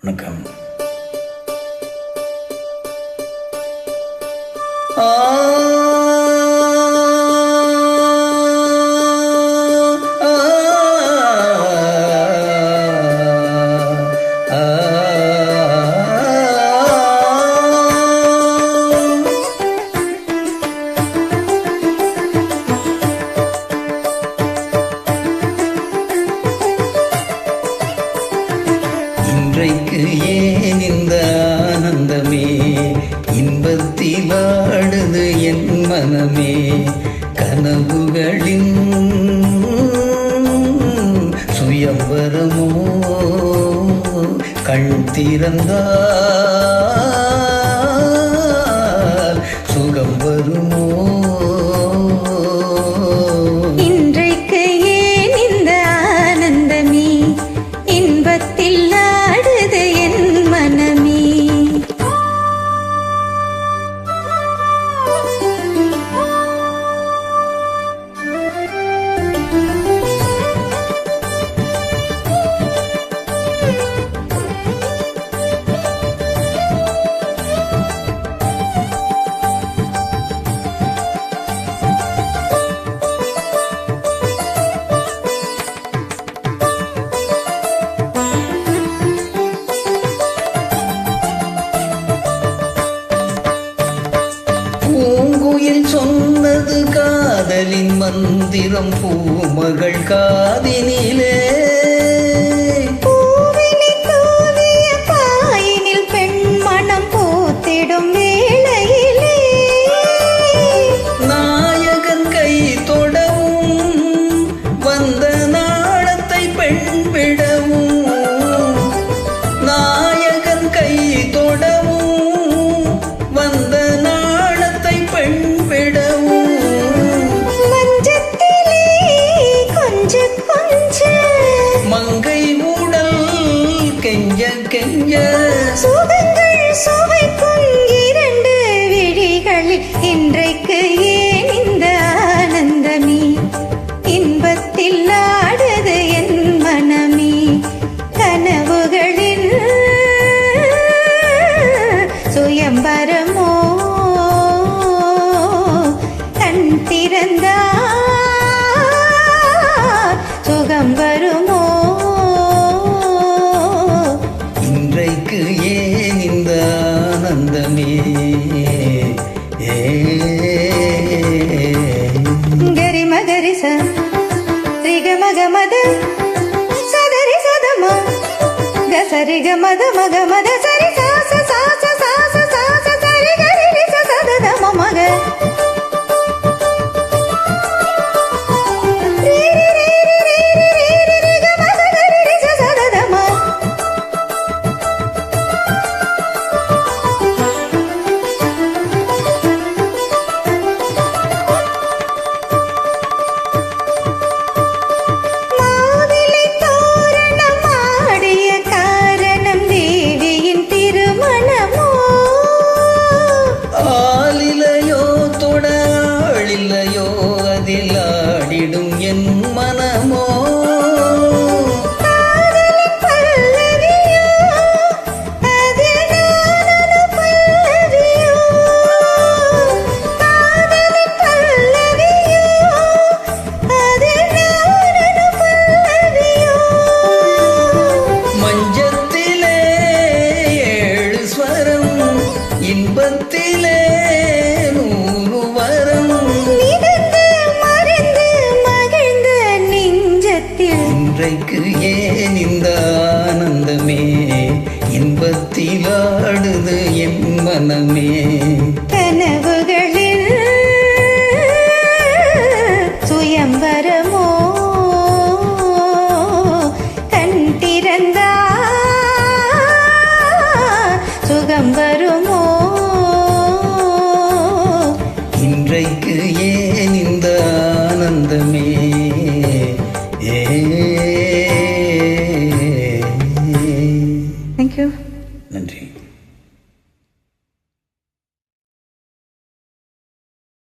வணக்கம். இன்றைக்கு ஏன் இந்த ஆனந்தமே, இன்பத்தில் ஆடுது என் மனமே. கனவுகளின் சுயம்பரமோ கண் திறந்தால் சுகம் வருமோ. இன்றைக்கு ஏன் இந்த ஆனந்தமே, இன்பத்தில் ஆடுது என் மனமே. பூங்குயில் சொன்னது காதலின் மந்திரம் பூமகள் காதினிலே. பூவினை தூவிய பாயினில் பெண் மனம் பூத்திடும் வேளையிலே, நாயகன் கை தொடவும் வந்த நாணத்தை பெண் விடவும். நாயகன் கை தொடவும் வந்த நாணத்தை பெண் விடவும். மஞ்சத்திலே கொஞ்ச கொஞ்ச மங்கை ஊடல் கெஞ்ச கெஞ்ச சுகங்கள் சுவைக்கும் இரண்டு விழிகளில் இன்றைக்கு ஏன் இந்த ஆனந்தமே, இன்பத்தில் ஆடுது என் மனமே. கனவுகளில் சுயம்பரமோ கண் திறந்தா சுகம் வருமோ. இன்றைக்கு ஏன் இந்த ஆனந்தமே. கரி மகரி ச ரிக மக மத சதரி சதம கசரி க மத மக மத சரி சாச சாச சாச சாச சரி கரி ரி ச சத ம மக ரி ரி ரி ரி ரி ரி ரி ரி க மத கரி ரி ச சத ம. மாவிலை தோரணம் ஆடிய காரணம் தேவியின் திருமணமோ. ஆளிலையோ தொடாளிலையோ அதில் ஆடிடும் என் மனமோ. காதலின் பல்லவியோ அது நானொரு பல்லவியோ. காதலின் பல்லவியோ அது நானொரு பல்லவியோ. மஞ்சத்திலே ஏழு ஸ்வரம், இன்பத்திலே நூறு வரம். மிதந்து மறைந்து மகிழ்ந்த நெஞ்சத்தில் இன்றைக்கு ஏன் இந்த ஆனந்தமே, இன்பத்தில் ஆடுது என் மனமே. கனவுகளில் சுயம்பரமோ கண் திறந்தா சுகம் வருமோ. இன்றைக்கு ஏன் இந்த ஆனந்தமே.